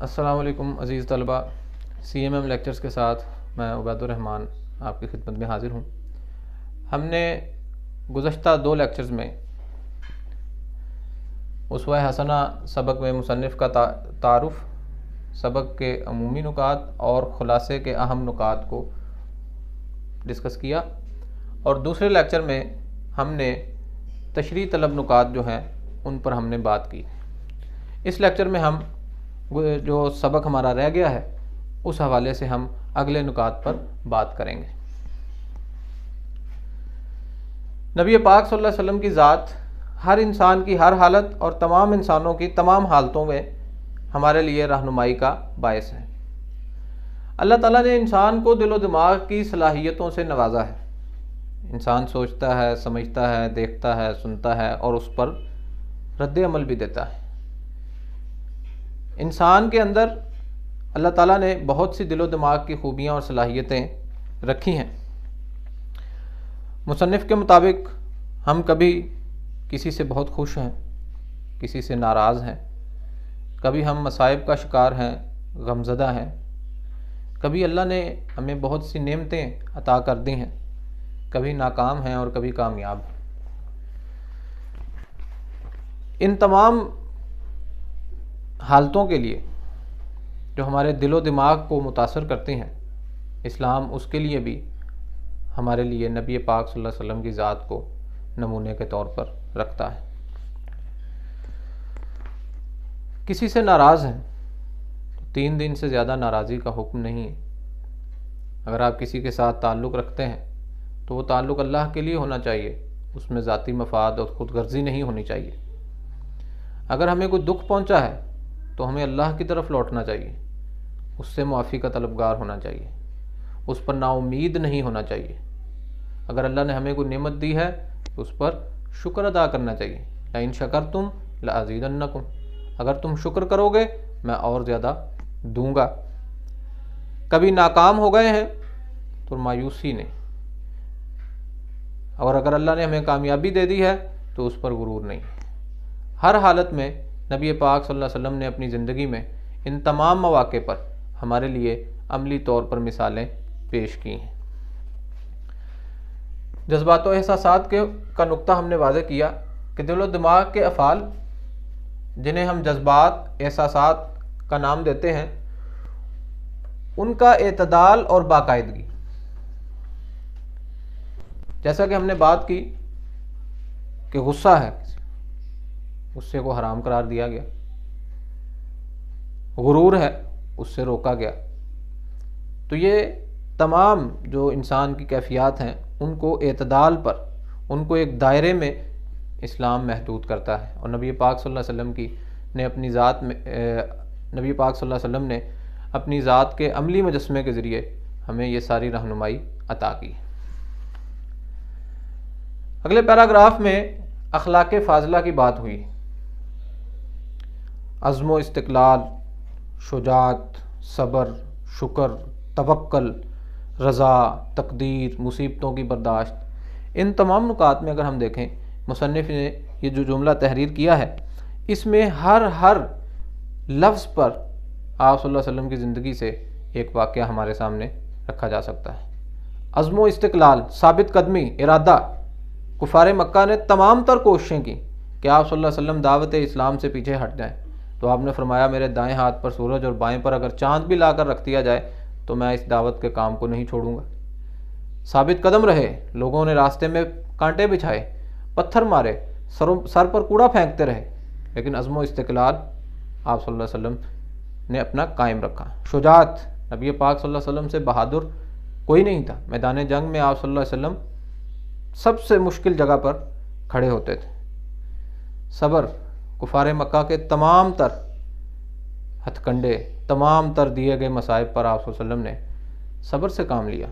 السلام علیکم عزیز طلبہ، CMM لیکچرز کے ساتھ میں عبید الرحمن آپ کی خدمت میں حاضر ہوں۔ ہم نے گزشتہ 2 لیکچرز میں اسوہ حسنہ سبق میں مصنف کا تعارف، سبق کے عمومی نکات اور خلاصے کے اہم نکات کو ڈسکس کیا، اور دوسرے لیکچر میں ہم نے تشریح طلب نکات جو ہیں ان پر ہم نے بات کی۔ اس لیکچر میں ہم جو سبق ہمارا رہ گیا ہے اس حوالے سے ہم اگلے نکات پر بات کریں گے۔ نبی پاک صلی اللہ علیہ وسلم کی ذات ہر انسان کی ہر حالت اور تمام انسانوں کی تمام حالتوں میں ہمارے لیے رہنمائی کا باعث ہے۔ اللہ تعالیٰ نے انسان کو دل و دماغ کی صلاحیتوں سے نوازا ہے۔ انسان سوچتا ہے، سمجھتا ہے، دیکھتا ہے، سنتا ہے اور اس پر رد عمل بھی دیتا ہے۔ انسان کے اندر اللہ تعالیٰ نے بہت سی دل و دماغ کی خوبیاں اور صلاحیتیں رکھی ہیں۔ مصنف کے مطابق ہم کبھی کسی سے بہت خوش ہیں، کسی سے ناراض ہیں، کبھی ہم مصائب کا شکار ہیں، غمزدہ ہیں، کبھی اللہ نے ہمیں بہت سی نعمتیں عطا کر دی ہیں، کبھی ناکام ہیں اور کبھی کامیاب ہیں۔ ان تمام حالتوں کے لیے جو ہمارے دل و دماغ کو متاثر کرتی ہیں، اسلام اس کے لیے بھی ہمارے لیے نبی پاک صلی اللہ علیہ وسلم کی ذات کو نمونے کے طور پر رکھتا ہے۔ کسی سے ناراض ہیں تو 3 دن سے زیادہ ناراضی کا حکم نہیں ہے۔ اگر آپ کسی کے ساتھ تعلق رکھتے ہیں تو وہ تعلق اللہ کے لیے ہونا چاہیے، اس میں ذاتی مفاد اور خود غرضی نہیں ہونی چاہیے۔ اگر ہمیں کوئی دکھ پہنچا ہے تو ہمیں اللہ کی طرف لوٹنا چاہیے، اس سے معافی کا طلبگار ہونا چاہیے، اس پر نا امید نہیں ہونا چاہیے۔ اگر اللہ نے ہمیں کوئی نعمت دی ہے تو اس پر شکر ادا کرنا چاہیے۔ لئن شکرتم لازیدنکم، اگر تم شکر کرو گے میں اور زیادہ دوں گا۔ کبھی ناکام ہو گئے ہیں تو مایوسی نہیں، اور اگر اللہ نے ہمیں کامیابی دے دی ہے تو اس پر غرور نہیں۔ ہر حالت میں نبی پاک صلی اللہ علیہ وسلم نے اپنی زندگی میں ان تمام مواقع پر ہمارے لیے عملی طور پر مثالیں پیش کی ہیں۔ جذبات و احساسات کا نقطہ ہم نے واضح کیا کہ دل و دماغ کے افعال، جنہیں ہم جذبات احساسات کا نام دیتے ہیں، ان کا اعتدال اور باقاعدگی، جیسا کہ ہم نے بات کی کہ غصہ ہے، غصے کو حرام قرار دیا گیا، غرور ہے، اس سے روکا گیا۔ تو یہ تمام جو انسان کی کیفیات ہیں ان کو اعتدال پر، ان کو ایک دائرے میں اسلام محدود کرتا ہے، اور نبی پاک صلی اللہ علیہ وسلم نے اپنی ذات میں نبی پاک صلی اللہ علیہ وسلم نے اپنی ذات کے عملی مجسمے کے ذریعے ہمیں یہ ساری رہنمائی عطا کی۔ اگلے پیراگراف میں اخلاق فاضلہ کی بات ہوئی۔ عزم و استقلال، شجاعت، صبر، شکر، توکل، رضا، تقدیر، مصیبتوں کی برداشت، ان تمام نکات میں اگر ہم دیکھیں، مصنف نے یہ جو جملہ تحریر کیا ہے اس میں ہر لفظ پر آپ صلی اللہ علیہ وسلم کی زندگی سے ایک واقعہ ہمارے سامنے رکھا جا سکتا ہے۔ عزم و استقلال، ثابت قدمی، ارادہ۔ کفار مکہ نے تمام تر کوششیں کی کہ آپ صلی اللہ علیہ وسلم دعوت اسلام سے پیچھے ہٹ جائیں، تو آپ نے فرمایا میرے دائیں ہاتھ پر سورج اور بائیں پر اگر چاند بھی لا کر رکھ دیا جائے تو میں اس دعوت کے کام کو نہیں چھوڑوں گا۔ ثابت قدم رہے، لوگوں نے راستے میں کانٹے بچھائے، پتھر مارے، سر پر کوڑا پھینکتے رہے، لیکن عزم و استقلال آپ صلی اللہ علیہ وسلم نے اپنا قائم رکھا۔ شجاعت، نبی پاک صلی اللہ علیہ وسلم سے بہادر کوئی نہیں تھا۔ میدان جنگ میں آپ صلی اللہ علیہ وسلم سب سے مشکل جگہ پر کھڑے ہوتے تھے۔ صبر، کفار مکہ کے تمام تر ہتھ کنڈے، تمام تر دیے گئے مصائب پر آپ صلی اللہ علیہ وسلم نے صبر سے کام لیا۔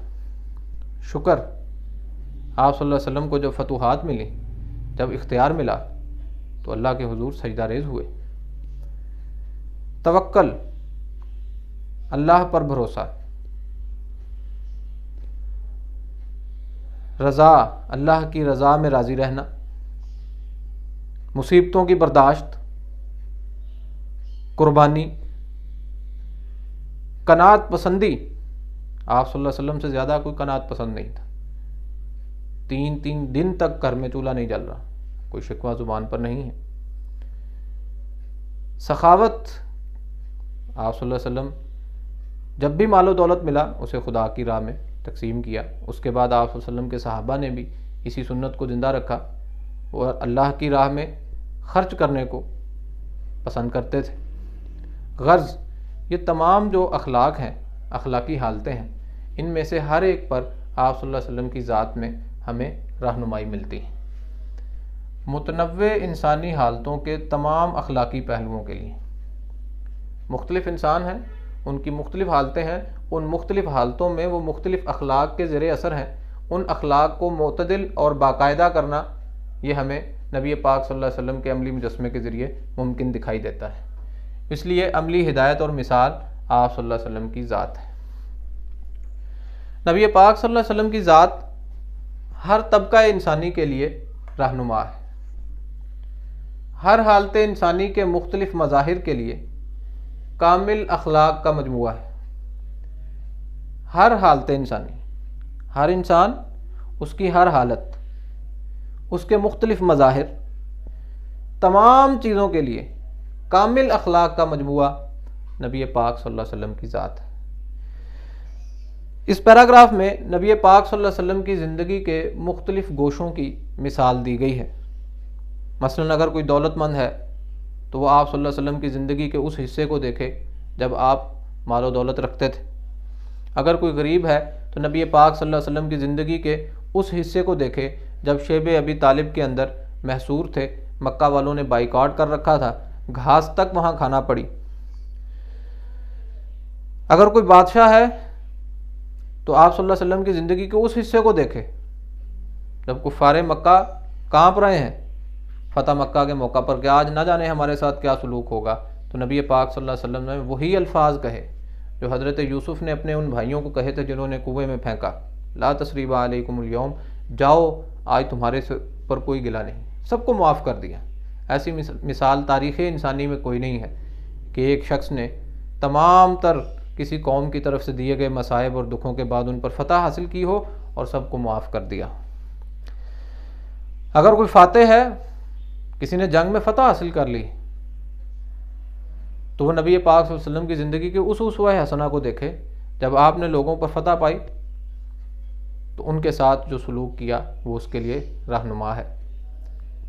شکر، آپ صلی اللہ علیہ وسلم کو جب فتوحات ملی، جب اختیار ملا تو اللہ کے حضور سجدہ ریز ہوئے۔ توکل، اللہ پر بھروسہ۔ رضا، اللہ کی رضا میں راضی رہنا۔ مصیبتوں کی برداشت، قربانی، قناعت پسندی، آپ صلی اللہ علیہ وسلم سے زیادہ کوئی قناعت پسند نہیں تھا. 3 دن تک گھر میں چولہا نہیں جل رہا، کوئی شکوہ زبان پر نہیں ہے. سخاوت، آپ صلی اللہ علیہ وسلم جب بھی مال و دولت ملا اسے خدا کی راہ میں تقسیم کیا. اس کے بعد آپ صلی اللہ علیہ وسلم کے صحابہ نے بھی اسی سنت کو زندہ رکھا اور اللہ کی راہ میں خرچ کرنے کو پسند کرتے تھے. غرض یہ تمام جو اخلاق ہیں، اخلاقی حالتیں ہیں، ان میں سے ہر ایک پر آپ صلی اللہ علیہ وسلم کی ذات میں ہمیں رہنمائی ملتی ہے. متنوع انسانی حالتوں کے تمام اخلاقی پہلوؤں کے لیے مختلف انسان ہیں، ان کی مختلف حالتیں ہیں، ان مختلف حالتوں میں وہ مختلف اخلاق کے زیر اثر ہیں. ان اخلاق کو معتدل اور باقاعدہ کرنا یہ ہمیں نبی پاک صلی اللہ علیہ وسلم کے عملی مجسمے کے ذریعے ممکن دکھائی دیتا ہے. اس لیے عملی ہدایت اور مثال آپ صلی اللہ علیہ وسلم کی ذات ہے. نبی پاک صلی اللہ علیہ وسلم کی ذات ہر طبقہ انسانی کے لیے رہنما ہے. ہر حالت انسانی کے مختلف مظاہر کے لیے کامل اخلاق کا مجموعہ ہے. ہر حالت انسانی، ہر انسان، اس کی ہر حالت، اس کے مختلف مظاہر، تمام چیزوں کے لیے کامل اخلاق کا مجموعہ نبی پاک صلی اللہ علیہ وسلم کی ذات ہے. اس پیراگراف میں نبی پاک صلی اللہ علیہ وسلم کی زندگی کے مختلف گوشوں کی مثال دی گئی ہے. مثلا اگر کوئی دولت مند ہے تو وہ آپ صلی اللہ علیہ وسلم کی زندگی کے اس حصے کو دیکھے جب آپ مال و دولت رکھتے تھے. اگر کوئی غریب ہے تو نبی پاک صلی اللہ علیہ وسلم کی زندگی کے اس حصے کو دیکھے جب شیب ابی طالب کے اندر محصور تھے، مکہ والوں نے بائیکاٹ کر رکھا تھا، گھاس تک وہاں کھانا پڑی. اگر کوئی بادشاہ ہے تو آپ صلی اللہ علیہ وسلم کی زندگی کے اس حصے کو دیکھے جب کفار مکہ کانپ رہے ہیں فتح مکہ کے موقع پر کہ آج نہ جانے ہمارے ساتھ کیا سلوک ہوگا، تو نبی پاک صلی اللہ علیہ وسلم نے وہی الفاظ کہے جو حضرت یوسف نے اپنے ان بھائیوں کو کہے تھے جنہوں نے کنویں میں پھینکا، لا تثریب علیکم اليوم، جاؤ آج تمہارے پر کوئی گلہ نہیں، سب کو معاف کر دیا. ایسی مثال تاریخ انسانی میں کوئی نہیں ہے کہ ایک شخص نے تمام تر کسی قوم کی طرف سے دیے گئے مصائب اور دکھوں کے بعد ان پر فتح حاصل کی ہو اور سب کو معاف کر دیا. اگر کوئی فاتح ہے، کسی نے جنگ میں فتح حاصل کر لی، تو وہ نبی پاک صلی اللہ علیہ وسلم کی زندگی کے اس اسوہ حسنہ کو دیکھے جب آپ نے لوگوں پر فتح پائی تو ان کے ساتھ جو سلوک کیا وہ اس کے لیے رہنما ہے.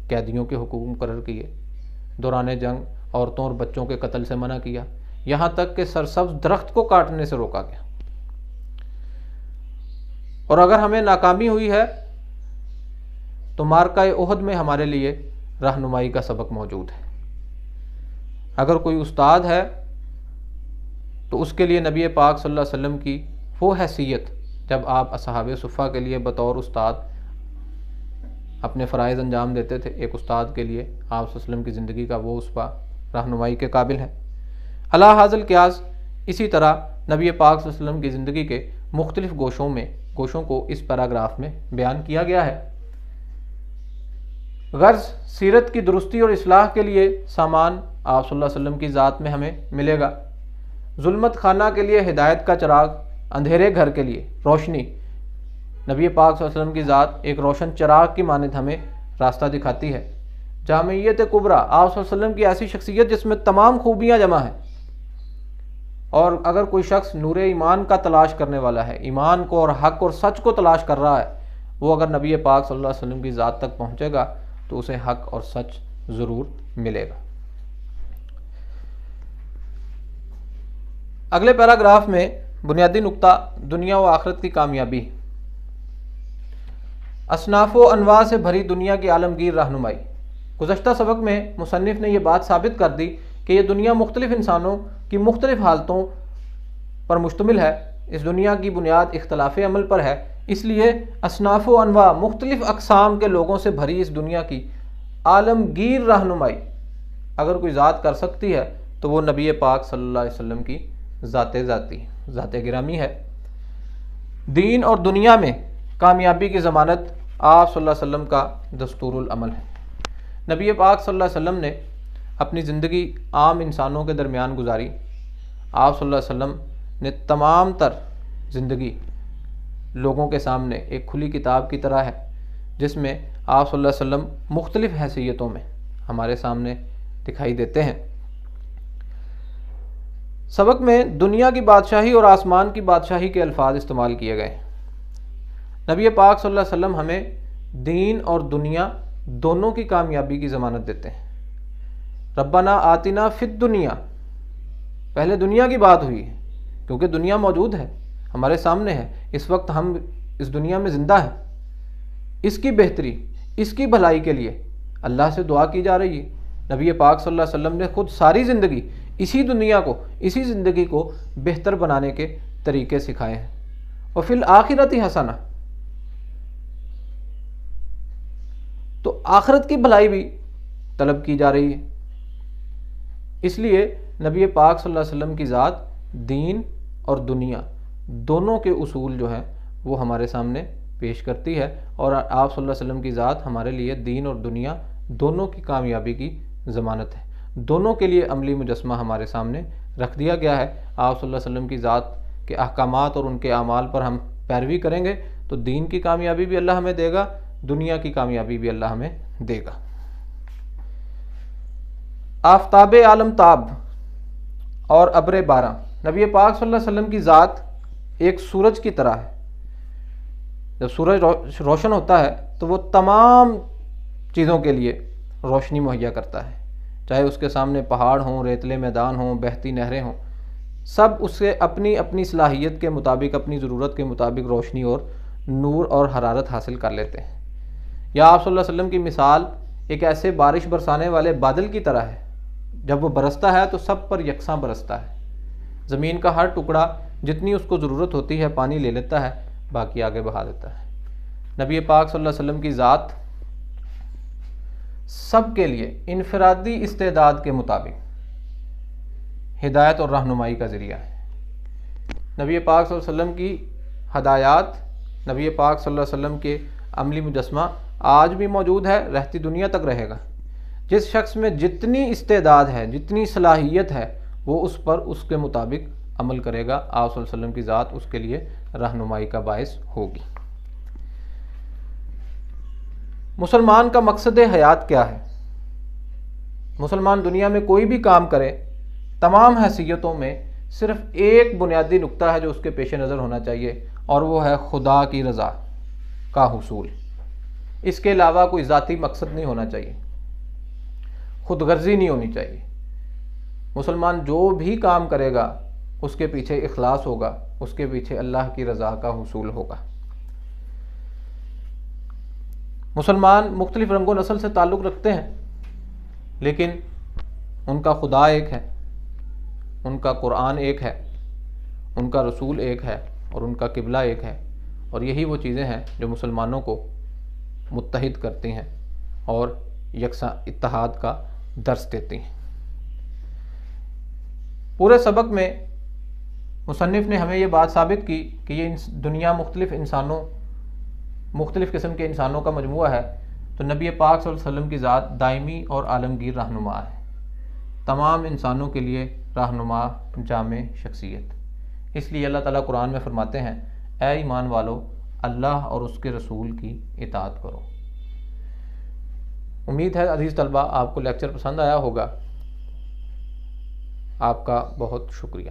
قیدیوں کے حقوق مقرر کیے، دوران جنگ عورتوں اور بچوں کے قتل سے منع کیا، یہاں تک کہ سرسبز درخت کو کاٹنے سے روکا گیا. اور اگر ہمیں ناکامی ہوئی ہے تو معرکہ احد میں ہمارے لیے رہنمائی کا سبق موجود ہے. اگر کوئی استاد ہے تو اس کے لیے نبی پاک صلی اللہ علیہ وسلم کی وہ حیثیت جب آپ اصحاب صفہ کے لیے بطور استاد اپنے فرائض انجام دیتے تھے، ایک استاد کے لیے آپ صلی اللہ علیہ وسلم کی زندگی کا وہ اسوہ رہنمائی کے قابل ہے. علی ھذا القیاس اسی طرح نبی پاک صلی اللہ علیہ وسلم کی زندگی کے مختلف گوشوں کو اس پیراگراف میں بیان کیا گیا ہے. غرض سیرت کی درستی اور اصلاح کے لیے سامان آپ صلی اللہ علیہ وسلم کی ذات میں ہمیں ملے گا. ظلمت خانہ کے لیے ہدایت کا چراغ، اندھیرے گھر کے لیے روشنی. نبی پاک صلی اللہ علیہ وسلم کی ذات ایک روشن چراغ کی مانند ہمیں راستہ دکھاتی ہے. جامعیت کبریٰ، آپ صلی اللہ علیہ وسلم کی ایسی شخصیت جس میں تمام خوبیاں جمع ہیں. اور اگر کوئی شخص نور ایمان کا تلاش کرنے والا ہے، ایمان کو اور حق اور سچ کو تلاش کر رہا ہے، وہ اگر نبی پاک صلی اللہ علیہ وسلم کی ذات تک پہنچے گا تو اسے حق اور سچ ضرور ملے گا. اگلے پیراگراف میں بنیادی نقطہ دنیا و آخرت کی کامیابی. اصناف و انواع سے بھری دنیا کی عالمگیر رہنمائی. گزشتہ سبق میں مصنف نے یہ بات ثابت کر دی کہ یہ دنیا مختلف انسانوں کی مختلف حالتوں پر مشتمل ہے. اس دنیا کی بنیاد اختلاف عمل پر ہے، اس لیے اصناف و انواع مختلف اقسام کے لوگوں سے بھری اس دنیا کی عالمگیر رہنمائی اگر کوئی ذات کر سکتی ہے تو وہ نبی پاک صلی اللہ علیہ وسلم کی ذات گرامی ہے. دین اور دنیا میں کامیابی کی ضمانت آپ صلی اللہ علیہ وسلم کا دستور العمل ہے. نبی پاک صلی اللہ علیہ وسلم نے اپنی زندگی عام انسانوں کے درمیان گزاری. آپ صلی اللہ علیہ وسلم نے تمام تر زندگی لوگوں کے سامنے ایک کھلی کتاب کی طرح ہے، جس میں آپ صلی اللہ علیہ وسلم مختلف حیثیتوں میں ہمارے سامنے دکھائی دیتے ہیں۔ سبق میں دنیا کی بادشاہی اور آسمان کی بادشاہی کے الفاظ استعمال کیے گئے۔ نبی پاک صلی اللہ علیہ وسلم ہمیں دین اور دنیا دونوں کی کامیابی کی ضمانت دیتے ہیں۔ ربنا آتنا فی الدنیا، پہلے دنیا کی بات ہوئی ہے، کیونکہ دنیا موجود ہے، ہمارے سامنے ہے، اس وقت ہم اس دنیا میں زندہ ہیں، اس کی بہتری، اس کی بھلائی کے لیے اللہ سے دعا کی جا رہی ہے۔ نبی پاک صلی اللہ علیہ وسلم نے خود ساری زندگی اسی دنیا کو، اسی زندگی کو بہتر بنانے کے طریقے سکھائے ہیں۔ وفی الآخرۃ حسنہ، تو آخرت کی بھلائی بھی طلب کی جا رہی ہے۔ اس لیے نبی پاک صلی اللہ علیہ وسلم کی ذات دین اور دنیا دونوں کے اصول جو ہیں وہ ہمارے سامنے پیش کرتی ہے، اور آپ صلی اللہ علیہ وسلم کی ذات ہمارے لیے دین اور دنیا دونوں کی کامیابی کی ضمانت ہے۔ دونوں کے لیے عملی مجسمہ ہمارے سامنے رکھ دیا گیا ہے۔ آپ صلی اللہ علیہ وسلم کی ذات کے احکامات اور ان کے اعمال پر ہم پیروی کریں گے تو دین کی کامیابی بھی اللہ ہمیں دے گا، دنیا کی کامیابی بھی اللہ ہمیں دے گا۔ آفتاب عالم تاب اور ابر باراں، نبی پاک صلی اللہ علیہ وسلم کی ذات ایک سورج کی طرح ہے۔ جب سورج روشن ہوتا ہے تو وہ تمام چیزوں کے لیے روشنی مہیا کرتا ہے، چاہے اس کے سامنے پہاڑ ہوں، ریتلے میدان ہوں، بہتی نہریں ہوں، سب اس سے اپنی اپنی صلاحیت کے مطابق، اپنی ضرورت کے مطابق روشنی اور نور اور حرارت حاصل کر لیتے ہیں۔ یا آپ صلی اللہ علیہ وسلم کی مثال ایک ایسے بارش برسانے والے بادل کی طرح ہے، جب وہ برستا ہے تو سب پر یکساں برستا ہے، زمین کا ہر ٹکڑا جتنی اس کو ضرورت ہوتی ہے پانی لے لیتا ہے، باقی آگے بہا دیتا ہے۔ نبی پاک صلی اللہ علیہ وسلم کی ذات سب کے لیے انفرادی استعداد کے مطابق ہدایت اور رہنمائی کا ذریعہ ہے۔ نبی پاک صلی اللہ علیہ وسلم کی ہدایات، نبی پاک صلی اللہ علیہ وسلم کے عملی مجسمہ آج بھی موجود ہے، رہتی دنیا تک رہے گا۔ جس شخص میں جتنی استعداد ہے، جتنی صلاحیت ہے، وہ اس پر اس کے مطابق عمل کرے گا، آپ صلی اللہ علیہ وسلم کی ذات اس کے لیے رہنمائی کا باعث ہوگی۔ مسلمان کا مقصد حیات کیا ہے؟ مسلمان دنیا میں کوئی بھی کام کرے، تمام حیثیتوں میں صرف ایک بنیادی نقطہ ہے جو اس کے پیش نظر ہونا چاہیے، اور وہ ہے خدا کی رضا کا حصول۔ اس کے علاوہ کوئی ذاتی مقصد نہیں ہونا چاہیے، خود غرضی نہیں ہونی چاہیے۔ مسلمان جو بھی کام کرے گا اس کے پیچھے اخلاص ہوگا، اس کے پیچھے اللہ کی رضا کا حصول ہوگا۔ مسلمان مختلف رنگ و نسل سے تعلق رکھتے ہیں، لیکن ان کا خدا ایک ہے، ان کا قرآن ایک ہے، ان کا رسول ایک ہے، اور ان کا قبلہ ایک ہے، اور یہی وہ چیزیں ہیں جو مسلمانوں کو متحد کرتی ہیں اور یکساں اتحاد کا درس دیتی ہیں۔ پورے سبق میں مصنف نے ہمیں یہ بات ثابت کی کہ یہ دنیا مختلف قسم کے انسانوں کا مجموعہ ہے، تو نبی پاک صلی اللہ علیہ وسلم کی ذات دائمی اور عالمگیر رہنما ہے، تمام انسانوں کے لیے رہنما، جامع شخصیت۔ اس لیے اللہ تعالیٰ قرآن میں فرماتے ہیں، اے ایمان والو، اللہ اور اس کے رسول کی اطاعت کرو۔ امید ہے عزیز طلبہ آپ کو لیکچر پسند آیا ہوگا۔ آپ کا بہت شکریہ۔